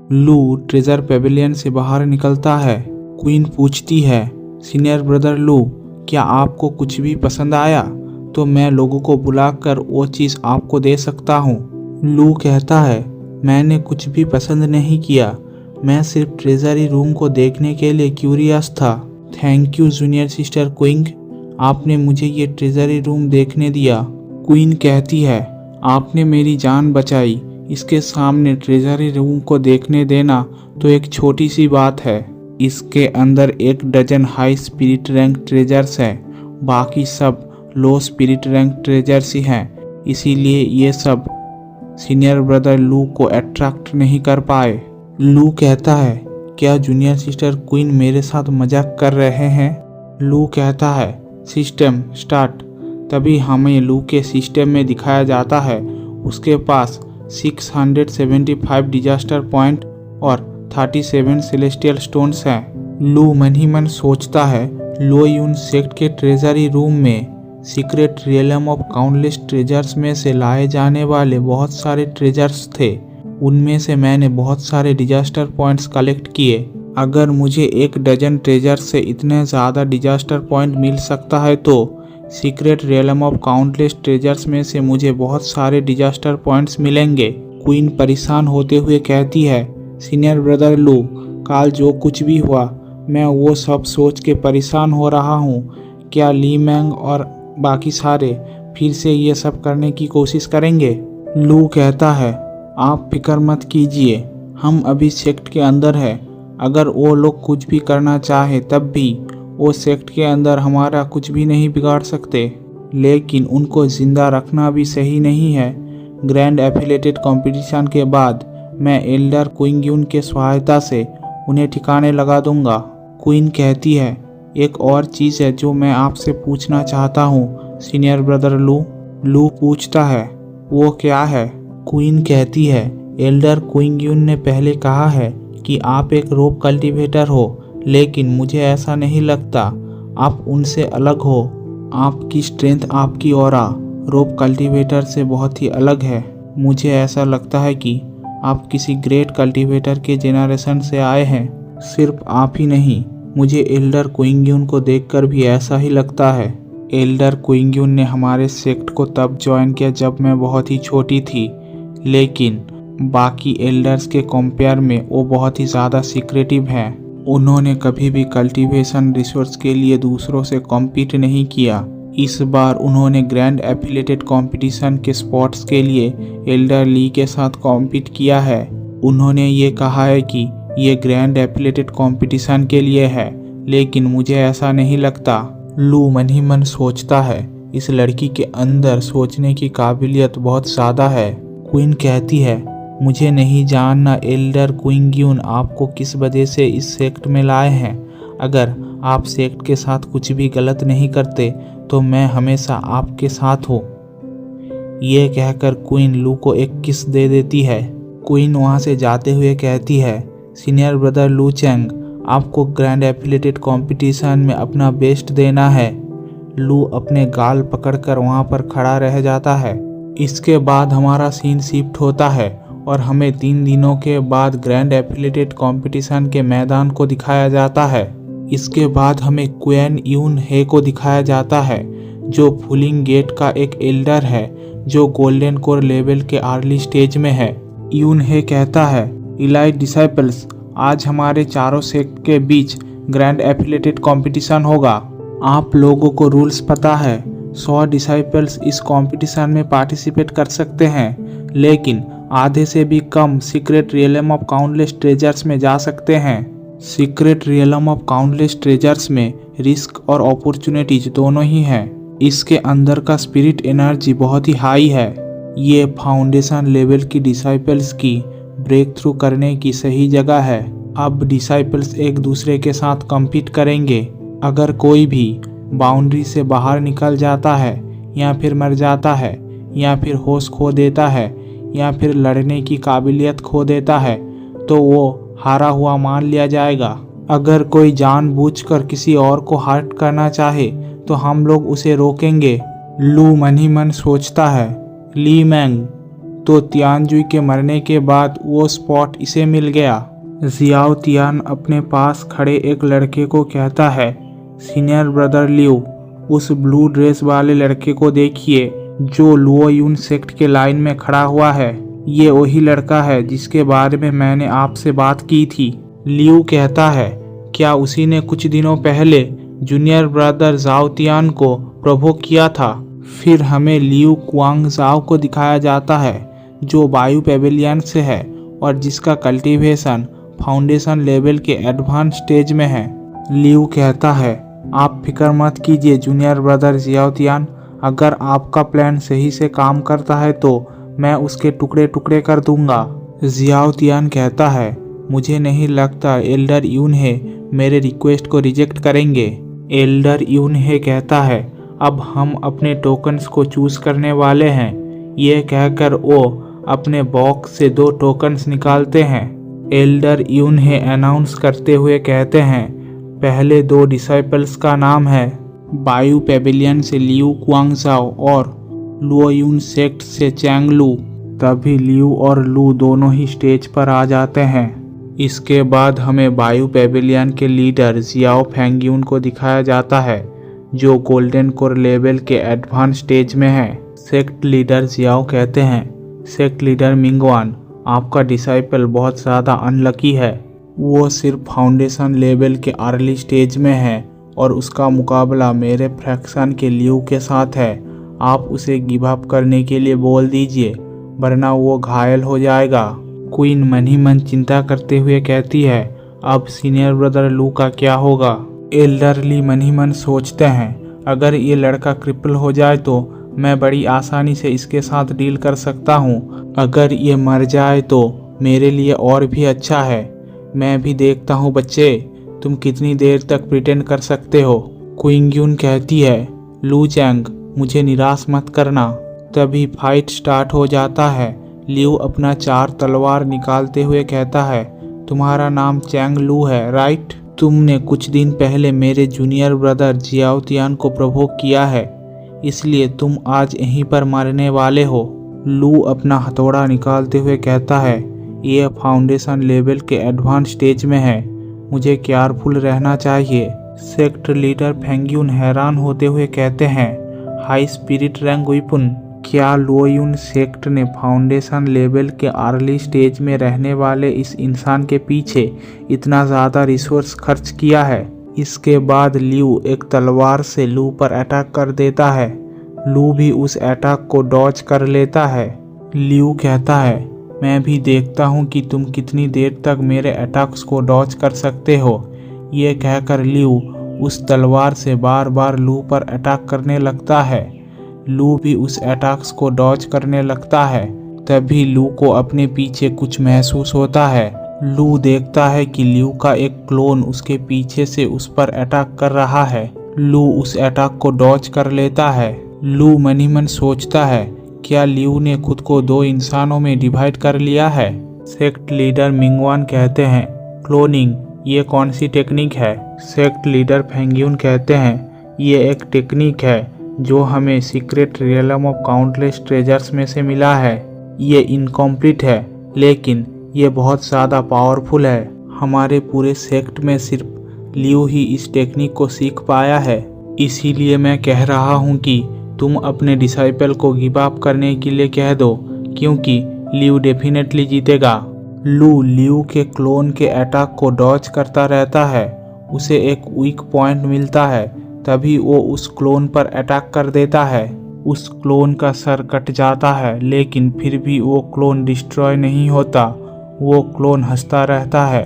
लू treasure Pavilion से बाहर निकलता है। क्वीन पूछती है, सीनियर ब्रदर लू, क्या आपको कुछ भी पसंद आया? तो मैं लोगों को बुलाकर वो चीज़ आपको दे सकता हूँ। लू कहता है, मैंने कुछ भी पसंद नहीं किया, मैं सिर्फ ट्रेजरी रूम को देखने के लिए क्यूरियस था। Thank you junior sister Qing, आपने मुझे ये ट्रेजरी रूम देखने दिया। क्वीन कहती है, आपने मेरी जान बचाई, इसके सामने ट्रेजरी रूम को देखने देना तो एक छोटी सी बात है। इसके अंदर 1 dozen high spirit rank treasures हैं, बाकी सब लो स्पिरिट रैंक ट्रेजर्स ही हैं, इसीलिए ये सब सीनियर ब्रदर लू को अट्रैक्ट नहीं कर पाए। लू कहता है, क्या जूनियर सिस्टर क्वीन मेरे साथ मजाक कर रहे हैं? लू कहता है, सिस्टम स्टार्ट। तभी हमें लू के सिस्टम में दिखाया जाता है उसके पास 675 डिजास्टर पॉइंट और 37 सेलेस्टियल स्टोन्स हैं। लू मन ही मन सोचता है, लो यून सेक्ट के ट्रेजरी रूम में secret realm of countless treasures में से लाए जाने वाले बहुत सारे ट्रेजर्स थे, उनमें से मैंने बहुत सारे डिजास्टर पॉइंट्स कलेक्ट किए। अगर मुझे 1 डजन ट्रेजर से इतने ज़्यादा डिजास्टर पॉइंट मिल सकता है तो secret realm of countless treasures में से मुझे बहुत सारे डिजास्टर पॉइंट्स मिलेंगे। क्वीन परेशान होते हुए कहती है, सीनियर ब्रदर लू, काल जो कुछ भी हुआ मैं वो सब सोच के परेशान हो रहा हूँ। क्या ली मैंग और बाकी सारे फिर से ये सब करने की कोशिश करेंगे? लू कहता है, आप फिक्र मत कीजिए, हम अभी सेक्ट के अंदर है। अगर वो लोग कुछ भी करना चाहे तब भी वो सेक्ट के अंदर हमारा कुछ भी नहीं बिगाड़ सकते, लेकिन उनको जिंदा रखना भी सही नहीं है। ग्रैंड एफिलेटेड कंपटीशन के बाद मैं एल्डर क्विंग यून के सहायता से उन्हें ठिकाने लगा दूंगा। क्वीन कहती है, एक और चीज़ है जो मैं आपसे पूछना चाहता हूँ सीनियर ब्रदर लू। लू पूछता है, वो क्या है? क्वीन कहती है, एल्डर क्विंग यून ने पहले कहा है कि आप एक रोप कल्टीवेटर हो, लेकिन मुझे ऐसा नहीं लगता, आप उनसे अलग हो। आपकी स्ट्रेंथ, आपकी ऑरा रोप कल्टीवेटर से बहुत ही अलग है। मुझे ऐसा लगता है कि आप किसी ग्रेट कल्टीवेटर के जेनरेशन से आए हैं। सिर्फ आप ही नहीं, मुझे एल्डर क्विंग यून को देखकर भी ऐसा ही लगता है। एल्डर क्विंग यून ने हमारे सेक्ट को तब ज्वाइन किया जब मैं बहुत ही छोटी थी, लेकिन बाकी एल्डर्स के कंपेयर में वो बहुत ही ज़्यादा सीक्रेटिव हैं। उन्होंने कभी भी कल्टीवेशन रिसोर्स के लिए दूसरों से कॉम्पीट नहीं किया। इस बार उन्होंने ग्रैंड एफिलेटेड कंपटीशन के स्पॉट्स के लिए एल्डर ली के साथ कॉम्पीट किया है। उन्होंने ये कहा है कि ये ग्रैंड एफिलेटेड कंपटीशन के लिए है, लेकिन मुझे ऐसा नहीं लगता। लू मन ही मन सोचता है, इस लड़की के अंदर सोचने की काबिलियत बहुत ज़्यादा है। क्वीन कहती है, मुझे नहीं जानना एल्डर क्विंग यून आपको किस वजह से इस सेक्ट में लाए हैं। अगर आप सेक्ट के साथ कुछ भी गलत नहीं करते तो मैं हमेशा आपके साथ हूँ। ये कहकर क्वीन लू को एक किस दे देती है। क्वीन वहाँ से जाते हुए कहती है, सीनियर ब्रदर लू चैंग, आपको ग्रैंड एफिलेटेड कंपटीशन में अपना बेस्ट देना है। लू अपने गाल पकड़कर वहाँ पर खड़ा रह जाता है। इसके बाद हमारा सीन शिफ्ट होता है और हमें 3 दिनों के बाद ग्रैंड एफिलेटेड कंपटीशन के मैदान को दिखाया जाता है। इसके बाद हमें क्वेन यून हे को दिखाया जाता है, जो फुलिंग गेट का एक एल्डर है जो गोल्डन कोर लेवल के अर्ली स्टेज में है। यून हे कहता है, इलाइट डिसाइपल्स, आज हमारे चारों सेक्ट के बीच ग्रैंड एफिलेटेड कंपटीशन होगा। आप लोगों को रूल्स पता है, 100 डिसाइपल्स इस कंपटीशन में पार्टिसिपेट कर सकते हैं, लेकिन आधे से भी कम secret realm of countless treasures में जा सकते हैं। Secret realm of countless treasures में रिस्क और अपॉर्चुनिटीज दोनों ही हैं। इसके अंदर का स्पिरिट एनर्जी बहुत ही हाई है। ये फाउंडेशन लेवल की डिसाइपल्स की ब्रेक थ्रू करने की सही जगह है। अब डिसाइपल्स एक दूसरे के साथ कम्पीट करेंगे। अगर कोई भी बाउंड्री से बाहर निकल जाता है या फिर मर जाता है या फिर होश खो देता है या फिर लड़ने की काबिलियत खो देता है तो वो हारा हुआ मान लिया जाएगा। अगर कोई जानबूझकर किसी और को हर्ट करना चाहे तो हम लोग उसे रोकेंगे। लू मन ही मन सोचता है, ली मैंग, तो तियानजुई के मरने के बाद वो स्पॉट इसे मिल गया। जियाओ तियान अपने पास खड़े एक लड़के को कहता है, सीनियर ब्रदर लिऊ, उस ब्लू ड्रेस वाले लड़के को देखिए जो लुओ यून सेक्ट के लाइन में खड़ा हुआ है। ये वही लड़का है जिसके बारे में मैंने आपसे बात की थी। लिऊ कहता है, क्या उसी ने कुछ दिनों पहले जूनियर ब्रदर जाओ तियान को प्रोवोक किया था? फिर हमें लिऊ कुआंग जाओ को दिखाया जाता है जो बायू पेविलियन से है और जिसका कल्टीवेशन फाउंडेशन लेवल के एडवांस स्टेज में है। लिऊ कहता है, आप फिक्र मत कीजिए जूनियर ब्रदर जियाओ तियान, अगर आपका प्लान सही से काम करता है तो मैं उसके टुकड़े टुकड़े कर दूंगा। जियाओ तियान कहता है, मुझे नहीं लगता एल्डर यूनहे मेरे रिक्वेस्ट को रिजेक्ट करेंगे। एल्डर यूनहे कहता है, अब हम अपने टोकन्स को चूज करने वाले हैं। ये कहकर वो अपने बॉक्स से 2 टोकन्स निकालते हैं। एल्डर यूनहे अनाउंस करते हुए कहते हैं, पहले 2 डिसाइपल्स का नाम है बायू पेविलियन से लिऊ कुआंगजाओ और लुओ यून सेक्ट से चैंग लू। तभी लिऊ और लू दोनों ही स्टेज पर आ जाते हैं। इसके बाद हमें बायू पेविलियन के लीडर जियाओ फेंगयून को दिखाया जाता है जो गोल्डन कोर लेवल के एडवांस स्टेज में है। सेक्ट लीडर जियाओ कहते हैं, सेक्ट लीडर मिंगवान, आपका डिसाइपल बहुत ज़्यादा अनलकी है। वो सिर्फ फाउंडेशन लेवल के अर्ली स्टेज में है और उसका मुकाबला मेरे फ्रैक्शन के लिऊ के साथ है। आप उसे गिव अप करने के लिए बोल दीजिए वरना वो घायल हो जाएगा। क्वीन मन ही मन चिंता करते हुए कहती है, अब सीनियर ब्रदर लू का क्या होगा? एल्डर ली मन ही मन सोचते हैं, अगर ये लड़का क्रिपल हो जाए तो मैं बड़ी आसानी से इसके साथ डील कर सकता हूँ। अगर ये मर जाए तो मेरे लिए और भी अच्छा है। मैं भी देखता हूँ बच्चे, तुम कितनी देर तक प्रिटेंड कर सकते हो। क्विंग्यून कहती है, लू चैंग, मुझे निराश मत करना। तभी फाइट स्टार्ट हो जाता है। लिऊ अपना 4 तलवार निकालते हुए कहता है, तुम्हारा नाम चैंग लू है राइट? तुमने कुछ दिन पहले मेरे जूनियर ब्रदर जियाओ तियान को प्रोवोक किया है, इसलिए तुम आज यहीं पर मरने वाले हो। लू अपना हथौड़ा निकालते हुए कहता है, ये फाउंडेशन लेवल के एडवांस स्टेज में है, मुझे केयरफुल रहना चाहिए। सेक्ट लीडर फेंगयून हैरान होते हुए कहते हैं, हाई स्पिरिट रैंक वेपन, क्या लुओ यून सेक्ट ने फाउंडेशन लेवल के अर्ली स्टेज में रहने वाले इस इंसान के पीछे इतना ज़्यादा रिसोर्स खर्च किया है? इसके बाद लिऊ एक तलवार से लू पर अटैक कर देता है। लू भी उस अटैक को डॉज कर लेता है। लिऊ कहता है, मैं भी देखता हूँ कि तुम कितनी देर तक मेरे अटैक्स को डॉज कर सकते हो। ये कहकर लिऊ उस तलवार से बार बार लू पर अटैक करने लगता है। लू भी उस अटैक्स को डॉज करने लगता है। तभी लू को अपने पीछे कुछ महसूस होता है। लू देखता है कि लिऊ का एक क्लोन उसके पीछे से उस पर अटैक कर रहा है। लू उस अटैक को डॉज कर लेता है। लू मन ही मन सोचता है, क्या लिऊ ने खुद को 2 इंसानों में डिवाइड कर लिया है? सेक्ट लीडर मिंगवान कहते हैं, क्लोनिंग, ये कौन सी टेक्निक है? सेक्ट लीडर फेंगयून कहते हैं, ये एक टेक्निक है जो हमें secret realm of countless treasures में से मिला है। ये इनकम्प्लीट है लेकिन ये बहुत ज़्यादा पावरफुल है। हमारे पूरे सेक्ट में सिर्फ लिऊ ही इस टेक्निक को सीख पाया है। इसीलिए मैं कह रहा हूँ कि तुम अपने डिसाइपल को गिव अप करने के लिए कह दो, क्योंकि लिऊ डेफिनेटली जीतेगा। लू लिऊ के क्लोन के अटैक को डॉज करता रहता है। उसे एक वीक पॉइंट मिलता है, तभी वो उस क्लोन पर अटैक कर देता है। उस क्लोन का सर कट जाता है लेकिन फिर भी वो क्लोन डिस्ट्रॉय नहीं होता। वो क्लोन हंसता रहता है।